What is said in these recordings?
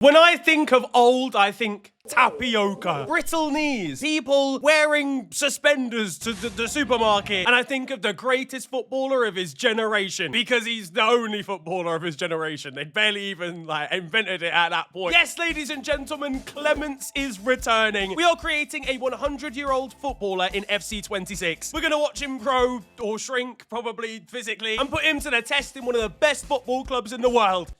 When I think of old, I think tapioca, brittle knees, people wearing suspenders to the supermarket, and I think of the greatest footballer of his generation, because he's the only footballer of his generation. They barely even invented it at that point. Yes, ladies and gentlemen, Clemence is returning. We are creating a 100-year-old footballer in FC 26. We're gonna watch him grow or shrink, probably physically, and put him to the test in one of the best football clubs in the world.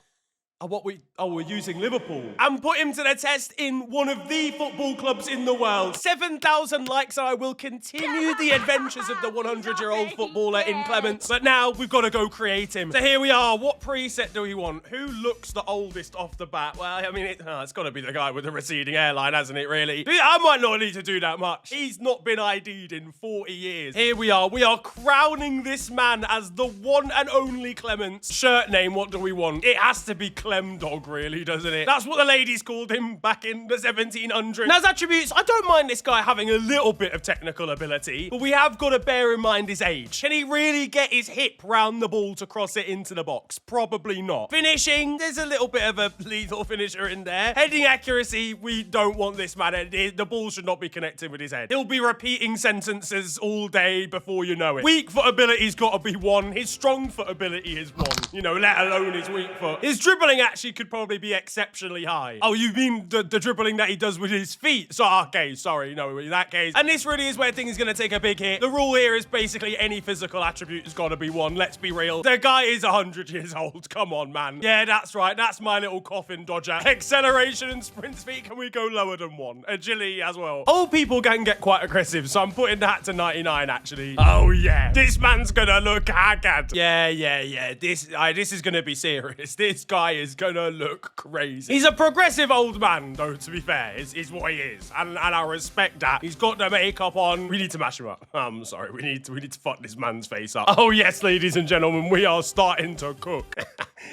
We're using Liverpool. And put him to the test in one of the football clubs in the world. 7,000 likes and I will continue the adventures of the 100-year-old footballer in Clemence. But now we've got to go create him. So here we are. What preset do we want? Who looks the oldest off the bat? Well, I mean, it's got to be the guy with the receding hairline, hasn't it, really? I might not need to do that much. He's not been ID'd in 40 years. Here we are. We are crowning this man as the one and only Clemence. Shirt name, what do we want? It has to be Clem Dog, really, doesn't it? That's what the ladies called him back in the 1700s. Now, as attributes, I don't mind this guy having a little bit of technical ability, but we have got to bear in mind his age. Can he really get his hip round the ball to cross it into the box? Probably not. Finishing, there's a little bit of a lethal finisher in there. Heading accuracy, we don't want this man. The ball should not be connected with his head. He'll be repeating sentences all day before you know it. Weak foot ability's got to be 1. His strong foot ability is 1. You know, let alone his weak foot. His dribbling actually could probably be exceptionally high. Oh, you mean the dribbling that he does with his feet? So, okay, sorry, no, in that case. And this really is where things are going to take a big hit. The rule here is basically any physical attribute has got to be 1. Let's be real. The guy is 100 years old. Come on, man. Yeah, that's right. That's my little coffin dodger. Acceleration and sprint speed. Can we go lower than 1? Agility as well. Old people can get quite aggressive, so I'm putting that to 99, actually. Oh, yeah. This man's going to look haggard. Yeah. This is going to be serious. This guy is going to look crazy. He's a progressive old man, though, to be fair, is what he is. And I respect that. He's got the makeup on. We need to mash him up. I'm sorry. We need to fuck this man's face up. Oh, yes, ladies and gentlemen, we are starting to cook.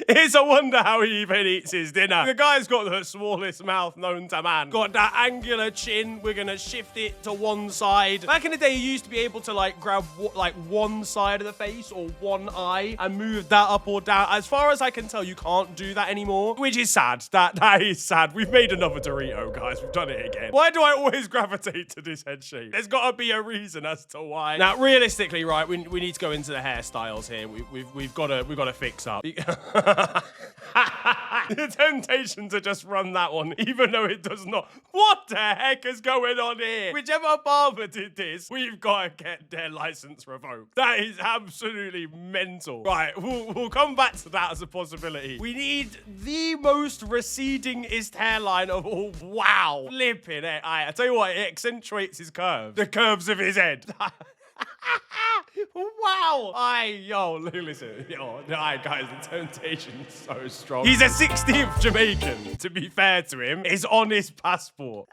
It's a wonder how he even eats his dinner. The guy's got the smallest mouth known to man. Got that angular chin. We're gonna shift it to one side. Back in the day, you used to be able to grab one side of the face or one eye and move that up or down. As far as I can tell, you can't do that anymore, which is sad. That is sad. We've made another Dorito, guys. We've done it again. Why do I always gravitate to this head shape? There's got to be a reason as to why. Now, realistically, right, we need to go into the hairstyles here. We've got to fix up. The temptation to just run that one, even though it does not. What the heck is going on here? Whichever barber did this, we've got to get their license revoked. That is absolutely mental. Right, we'll come back to that as a possibility. We need the most recedingest hairline of all. Wow. Flipping it. I tell you what, it accentuates his curves. The curves of his head. Wow. Listen. Guys, the temptation's so strong. He's a 16th Jamaican, to be fair to him. It's on his passport.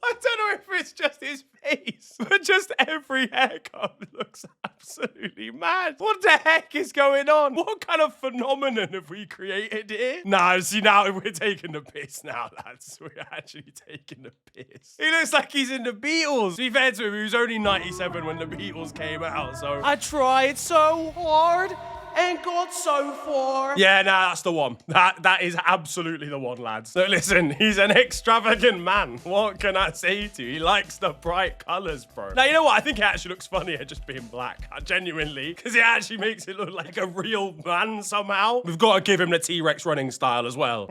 I don't know if it's just his face, but just every haircut looks absolutely mad. What the heck is going on? What kind of phenomenon have we created here? Nah, see, now we're taking the piss now, lads. We're actually taking the piss. He looks like he's in the Beatles. To be fair to him, he was only 97 when the Beatles came out, so I tried so hard and got so far. Yeah, nah, that's the one. That is absolutely the one, lads. So listen, he's an extravagant man. What can I say to you? He likes the bright colors, bro. Now, you know what? I think it actually looks funnier just being black. Genuinely, because it actually makes it look like a real man somehow. We've got to give him the T-Rex running style as well.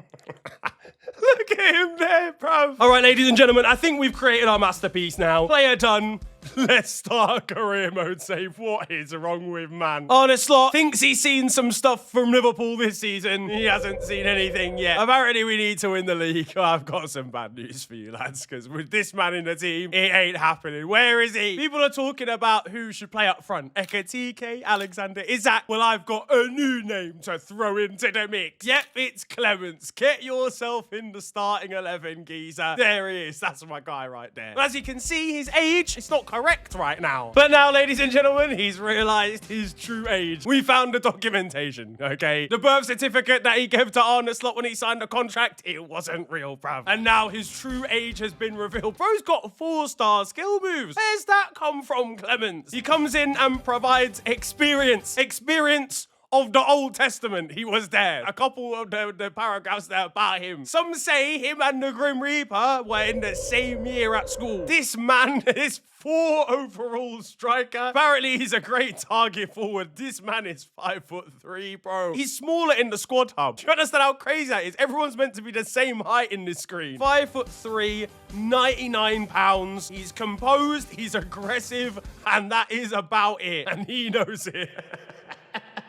Look at him there, bro. All right, ladies and gentlemen, I think we've created our masterpiece now. Player done. Let's start career mode save. What is wrong with man? Arneslot thinks he's seen some stuff from Liverpool this season. He hasn't seen anything yet. Apparently, we need to win the league. Oh, I've got some bad news for you, lads, because with this man in the team, it ain't happening. Where is he? People are talking about who should play up front. Ekatike, Alexander, Isak. Well, I've got a new name to throw into the mix. Yep, it's Clemence. Get yourself in the starting 11, geezer. There he is. That's my guy right there. As you can see, his age, it's not correct right now. But now, ladies and gentlemen, he's realized his true age. We found the documentation, okay? The birth certificate that he gave to Arneslot when he signed the contract, it wasn't real, bruv. And now his true age has been revealed. Bro's got 4-star skill moves. Where's that come from, Clemence? He comes in and provides experience. Experience of the Old Testament, he was there. A couple of the paragraphs there about him. Some say him and the Grim Reaper were in the same year at school. This man is 4 overall striker. Apparently, he's a great target forward. This man is 5'3", bro. He's smaller in the squad hub. Do you understand how crazy that is? Everyone's meant to be the same height in this screen. 5'3", 99 pounds. He's composed, he's aggressive, and that is about it. And he knows it.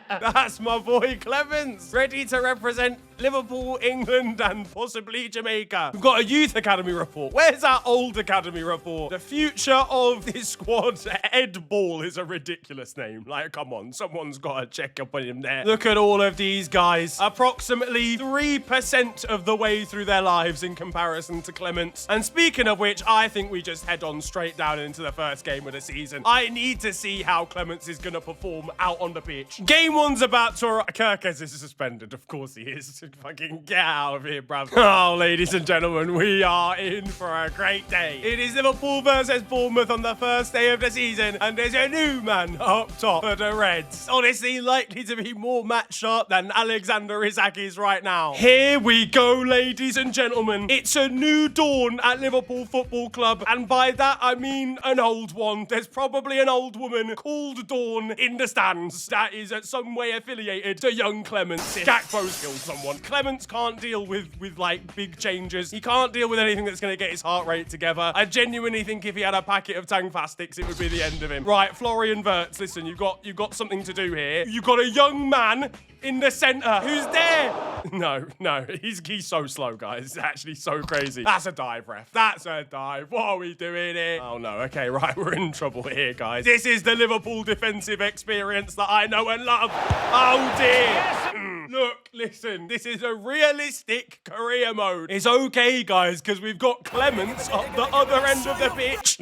That's my boy Clemence, ready to represent Liverpool, England, and possibly Jamaica. We've got a youth academy report. Where's our old academy report? The future of this squad. Ed Ball is a ridiculous name. Like, come on, someone's got to check up on him there. Look at all of these guys. Approximately 3% of the way through their lives in comparison to Clemence. And speaking of which, I think we just head on straight down into the first game of the season. I need to see how Clemence is going to perform out on the pitch. Game 1's about to... Kirkes is suspended. Of course he is. Fucking get out of here, bruv. Oh, ladies and gentlemen, we are in for a great day. It is Liverpool versus Bournemouth on the first day of the season, and there's a new man up top for the Reds. Honestly, likely to be more match sharp than Alexander Isak is right now. Here we go, ladies and gentlemen. It's a new dawn at Liverpool Football Club, and by that I mean an old one. There's probably an old woman called Dawn in the stands that is at some way affiliated to young Clemence. Gakpo's killed someone. Clemence can't deal with like big changes. He can't deal with anything that's going to get his heart rate together. I genuinely think if he had a packet of Tangfastics, it would be the end of him. Right, Florian Wirtz, listen, you've got something to do here. You've got a young man in the centre. Who's there? No, he's so slow, guys. It's actually so crazy. That's a dive, ref. That's a dive. What are we doing here? Oh no, okay, right, we're in trouble here, guys. This is the Liverpool defensive experience that I know and love. Oh dear. Look, listen, this is a realistic career mode. It's okay, guys, because we've got Clemence up the other end of the pitch.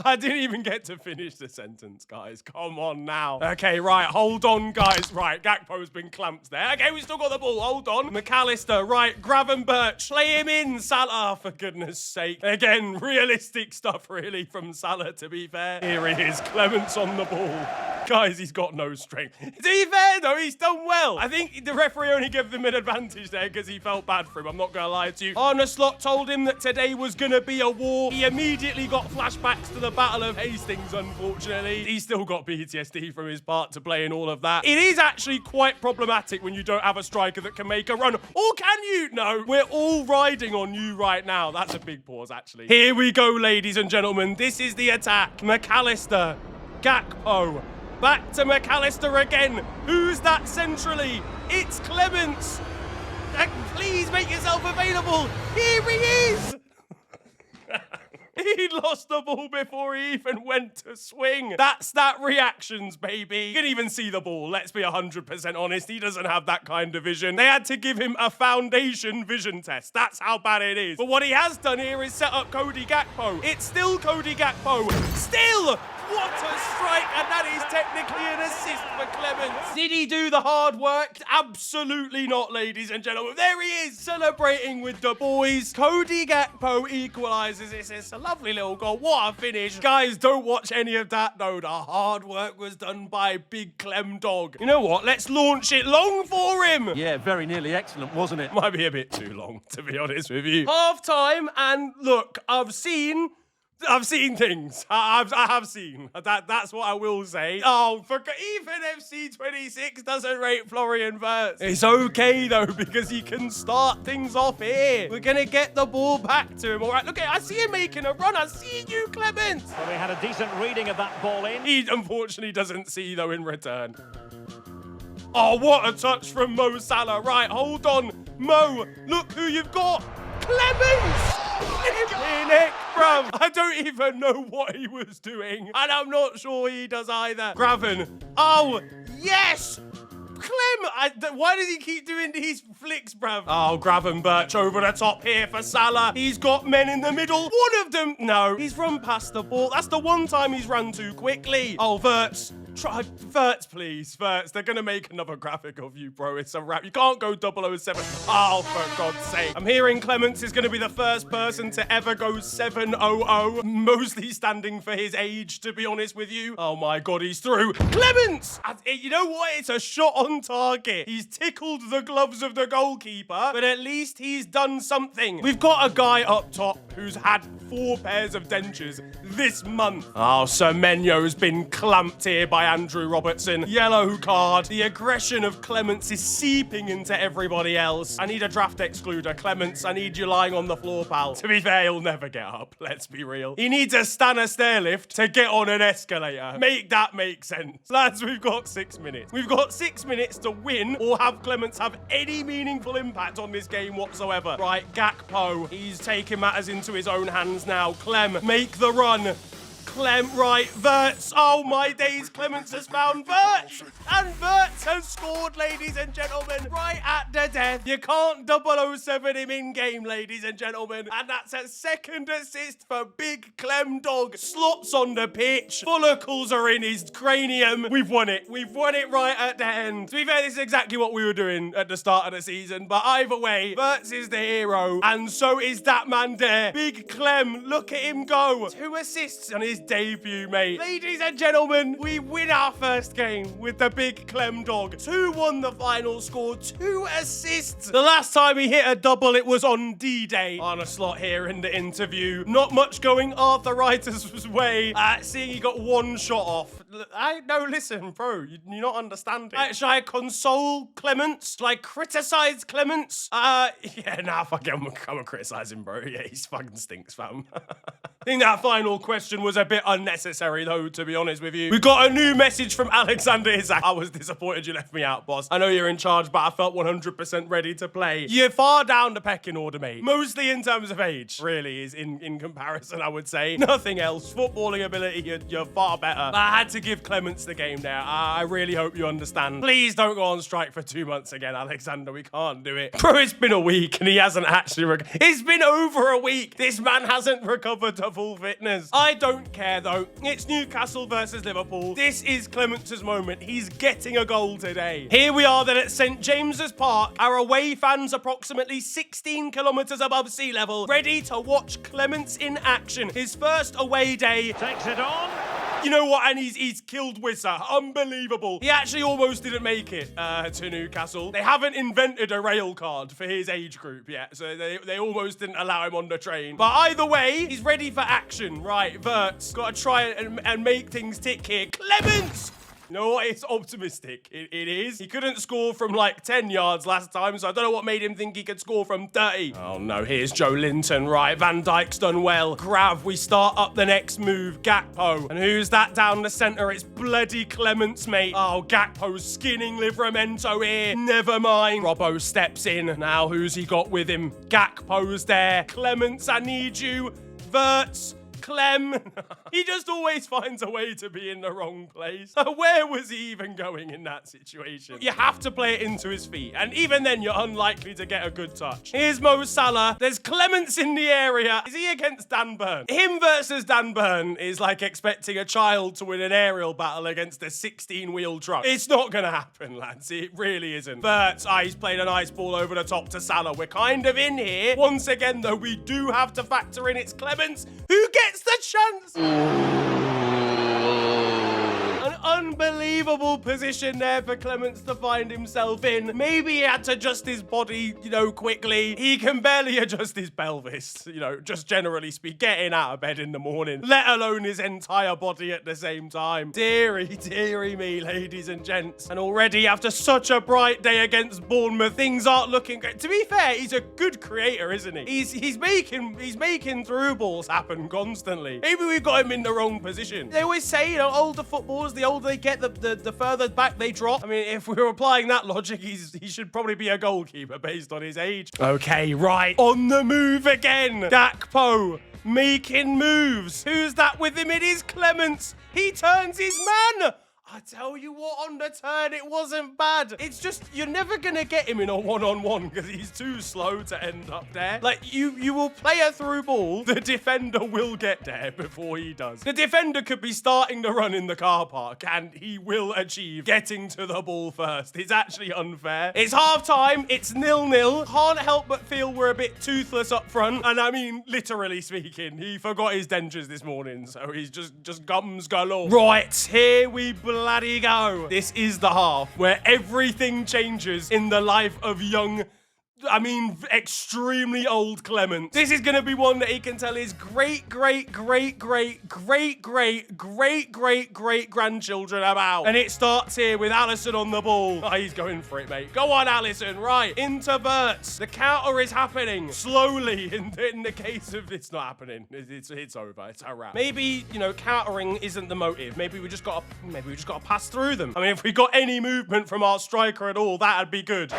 I didn't even get to finish the sentence, guys. Come on now. Okay, right, hold on, guys. Right, Gakpo's been clamped there. Okay, we still got the ball. Hold on. McAllister, right, Gravenberch. Play him in, Salah, for goodness sake. Again, realistic stuff, really, from Salah, to be fair. Here he is, Clemence on the ball. Guys, he's got no strength. To be fair, though, he's done well. I think the referee only gave him an advantage there because he felt bad for him. I'm not going to lie to you. Arne Slot told him that today was going to be a war. He immediately got flashbacks to the Battle of Hastings, unfortunately. He's still got PTSD from his part to play in all of that. It is actually quite problematic when you don't have a striker that can make a run. Or can you? No, we're all riding on you right now. That's a big pause, actually. Here we go, ladies and gentlemen. This is the attack. McAllister, Gakpo. Back to McAllister again. Who's that centrally? It's Clemence. Please make yourself available. Here he is. He lost the ball before he even went to swing. That's that reactions, baby. You can even see the ball. Let's be 100% honest. He doesn't have that kind of vision. They had to give him a foundation vision test. That's how bad it is. But what he has done here is set up Cody Gakpo. It's still Cody Gakpo. Still! What a strike, and that is technically an assist for Clemence. Did he do the hard work? Absolutely not, ladies and gentlemen. There he is, celebrating with the boys. Cody Gakpo equalises. It's a lovely little goal. What a finish. Guys, don't watch any of that, though. The hard work was done by Big Clem Dog. You know what? Let's launch it long for him. Yeah, very nearly excellent, wasn't it? Might be a bit too long, to be honest with you. Half time, and look, I've seen things. I have seen. That's what I will say. Oh, even FC 26 doesn't rate Florian Wirtz. It's okay, though, because he can start things off here. We're going to get the ball back to him. All right, look, I see him making a run. I see you, Clemence. Well, he had a decent reading of that ball in. He unfortunately doesn't see, though, in return. Oh, what a touch from Mo Salah. Right, hold on. Mo, look who you've got. Clemence! Nick, bruv. I don't even know what he was doing. And I'm not sure he does either. Graven. Oh, yes! Clem! Why does he keep doing these flicks, bruv? Oh, Gravenberch over the top here for Salah. He's got men in the middle. One of them... No, he's run past the ball. That's the one time he's run too quickly. Oh, Wirtz Try Verts, please. Verts, they're gonna make another graphic of you, bro. It's a wrap. You can't go 007. Oh, for God's sake. I'm hearing Clemence is gonna be the first person to ever go 700, mostly standing for his age, to be honest with you. Oh my God, he's through. Clemence! You know what? It's a shot on target. He's tickled the gloves of the goalkeeper, but at least he's done something. We've got a guy up top who's had 4 pairs of dentures this month. Oh, Semenyo's been clamped here by Andrew Robertson. Yellow card. The aggression of Clemence is seeping into everybody else. I need a draft excluder. Clemence, I need you lying on the floor, pal. To be fair, he'll never get up. Let's be real. He needs a Stanner stair lift to get on an escalator. Make that make sense. Lads, we've got 6 minutes. We've got 6 minutes to win or have Clemence have any meaningful impact on this game whatsoever. Right, Gakpo. He's taking matters into his own hands now. Clem, make the run. Clem, right, Verts. Oh my days, Clemence has found Verts. And Verts has scored, ladies and gentlemen, right at the death. You can't 007 him in game, ladies and gentlemen. And that's a second assist for Big Clem Dog. Slots on the pitch. Follicles are in his cranium. We've won it. We've won it right at the end. To be fair, this is exactly what we were doing at the start of the season. But either way, Verts is the hero. And so is that man there. Big Clem, look at him go. 2 assists on his debut, mate. Ladies and gentlemen, we win our first game with the Big Clem Dog. 2-1 the final score, 2 assists. The last time he hit a double, it was on D-Day. On a slot here in the interview. Not much going Arthur Writer's way. Seeing he got 1 shot off. No, listen, bro, you're not understanding. Should I console Clemence? Should I criticize Clemence? Yeah, nah, fuck it, I'm gonna criticize him, bro. Yeah, he fucking stinks, fam. I think that final question was a bit unnecessary, though, to be honest with you. We got a new message from Alexander Isak. I was disappointed you left me out, boss. I know you're in charge, but I felt 100% ready to play. You're far down the pecking order, mate. Mostly in terms of age, really, is in comparison, I would say. Nothing else. Footballing ability, you're far better. But I had to give Clemence the game there. I really hope you understand. Please don't go on strike for 2 months again, Alexander. We can't do it. Bro, it's been a week, and he hasn't actually It's been over a week. This man hasn't recovered to full fitness. I don't care, though. It's Newcastle versus Liverpool. This is Clemence's moment. He's getting a goal today. Here we are then at St. James's Park. Our away fans approximately 16 kilometers above sea level, ready to watch Clemence in action. His first away day. Takes it on. You know what? And he's killed Wissa. Unbelievable. He actually almost didn't make it to Newcastle. They haven't invented a rail card for his age group yet, so they almost didn't allow him on the train. But either way, he's ready for action. Right, Verts. Got to try and make things tick here. Clemence! You know what? It's optimistic. It is. He couldn't score from like 10 yards last time, so I don't know what made him think he could score from 30. Oh no, here's Joe Linton. Right, Van Dijk's done well. Grav, we start up the next move. Gakpo. And who's that down the centre? It's bloody Clemence, mate. Oh, Gakpo's skinning Livramento here. Never mind. Robbo steps in. Now who's he got with him? Gakpo's there. Clemence, I need you. Verts. Clem. He just always finds a way to be in the wrong place. Where was he even going in that situation? You have to play it into his feet, and even then you're unlikely to get a good touch. Here's Mo Salah. There's Clemence in the area. Is he against Dan Burn? Him versus Dan Burn is like expecting a child to win an aerial battle against a 16-wheel truck. It's not gonna happen, lads. It really isn't. Verts, he's played a nice ball over the top to Salah. We're kind of in here. Once again, though, we do have to factor in it's Clemence who gets the chance. An unbelievable position there for Clemence to find himself in. Maybe he had to adjust his body, quickly. He can barely adjust his pelvis, just generally speak, getting out of bed in the morning, let alone his entire body at the same time. Deary me, ladies and gents. And already after such a bright day against Bournemouth, things aren't looking great. To be fair, he's a good creator, isn't he? He's making through balls happen constantly. Maybe we've got him in the wrong position. They always say, older footballers, the older they get, the further back they drop. I mean, if we were applying that logic, he should probably be a goalkeeper based on his age. Okay, right. On the move again. Gakpo making moves. Who's that with him? It is Clemence. He turns his man. I tell you what, on the turn, it wasn't bad. It's just, you're never going to get him in a one-on-one because he's too slow to end up there. Like, you will play a through ball. The defender will get there before he does. The defender could be starting to run in the car park and he will achieve getting to the ball first. It's actually unfair. It's half-time. It's 0-0. Can't help but feel we're a bit toothless up front. And I mean, literally speaking, he forgot his dentures this morning, so he's just gums galore. Right, here we bloody go. This is the half where everything changes in the life of young, I mean, extremely old Clemence. This is going to be one that he can tell his great-great-great-great-great-great-great-grandchildren about. And it starts here with Alisson on the ball. Oh, he's going for it, mate. Go on, Alisson. Right, into Verts. The counter is happening slowly. In the case of it's not happening. It's over. It's a wrap. Maybe, you know, countering isn't the motive. Maybe we just got to pass through them. I mean, if we got any movement from our striker at all, that'd be good.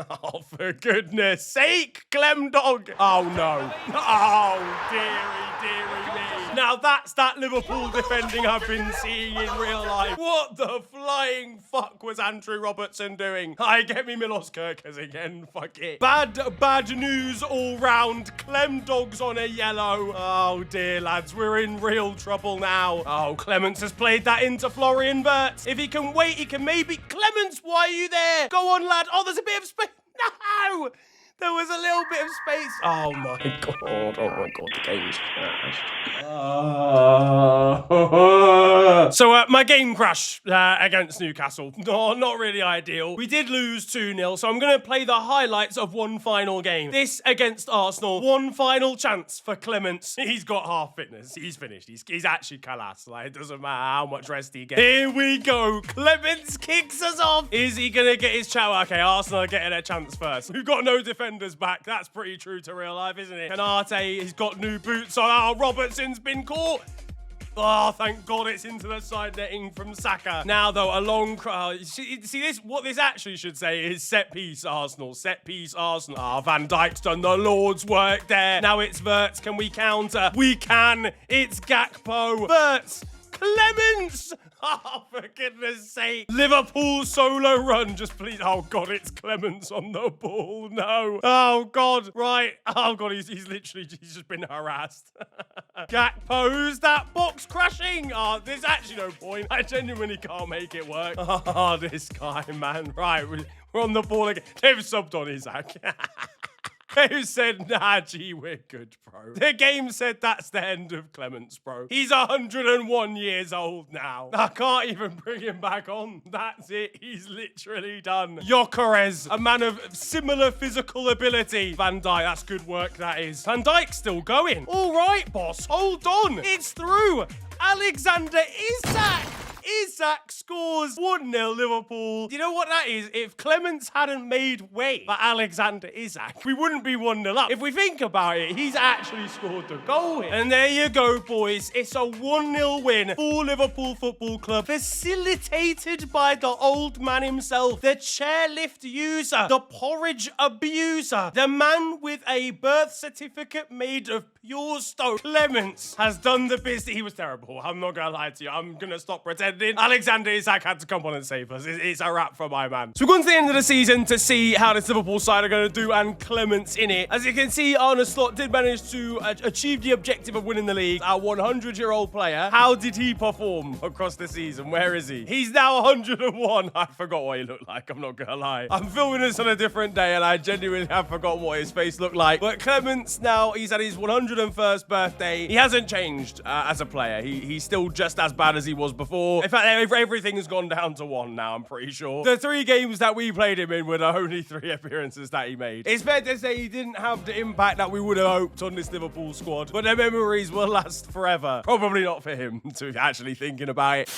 Oh, for goodness sake, Clem Dog. Oh, no. Oh, dearie me. Now, that's that Liverpool defending I've been seeing in real life. What the flying fuck was Andrew Robertson doing? I get me Milos Kerkers again. Fuck it. Bad news all round. Clem Dog's on a yellow. Oh, dear, lads. We're in real trouble now. Oh, Clemence has played that into Florian Wirtz. If he can wait, he can maybe... Clemence, why are you there? Go on, lad. Oh, there's a bit of space. No! There was a little bit of space. Oh my god. Oh my god, the game's crashed. So my game crash against Newcastle. No, not really ideal. We did lose 2-0, so I'm going to play the highlights of one final game. This against Arsenal. One final chance for Clemence. He's got half fitness. He's finished. He's actually Kalas. Like, it doesn't matter how much rest he gets. Here we go. Clemence kicks us off. Is he going to get his chow? Okay, Arsenal are getting a chance first. We've got no defenders back. That's pretty true to real life, isn't it? Canate, he's got new boots on. Oh, Robertson's been caught. Oh, thank God it's into the side netting from Saka. Now, though, a long... see this? What this actually should say is set piece Arsenal. Set piece Arsenal. Ah, Van Dijk's done the Lord's work there. Now it's Wirtz. Can we counter? We can. It's Gakpo. Wirtz. Clemence. Oh, for goodness sake. Liverpool solo run. Just please. Oh, God, it's Clemence on the ball. No. Oh, God. Right. Oh, God, he's just been harassed. Gakpo's that box crashing. Oh, there's actually no point. I genuinely can't make it work. Oh, this guy, man. Right, we're on the ball again. They've subbed on Isaac. Who said, nah, gee, we're good, bro. The game said that's the end of Clemence, bro. He's 101 years old now. I can't even bring him back on. That's it. He's literally done. Gyökeres, a man of similar physical ability. Van Dijk, that's good work, that is. Van Dijk's still going. All right, boss. Hold on. It's through. Alexander Isak. Isak scores 1-0 Liverpool. You know what that is? If Clemence hadn't made way for Alexander Isak, we wouldn't be 1-0 up. If we think about it, he's actually scored the goal here. And there you go, boys. It's a 1-0 win for Liverpool Football Club, facilitated by the old man himself, the chairlift user, the porridge abuser, the man with a birth certificate made of pure stone. Clemence has done the business. He was terrible. I'm not going to lie to you. I'm going to stop pretending. Alexander Isak had to come on and save us. It's a wrap for my man. So we're going to the end of the season to see how this Liverpool side are going to do, and Clemence in it. As you can see, Arne Slot did manage to achieve the objective of winning the league. Our 100-year-old player, how did he perform across the season? Where is he? He's now 101. I forgot what he looked like. I'm not going to lie. I'm filming this on a different day, and I genuinely have forgotten what his face looked like. But Clemence now, he's at his 101st birthday. He hasn't changed as a player. He's still just as bad as he was before. In fact, everything's gone down to 1 now, I'm pretty sure. The 3 games that we played him in were the only 3 appearances that he made. It's fair to say he didn't have the impact that we would have hoped on this Liverpool squad, but the memories will last forever. Probably not for him, to actually thinking about it.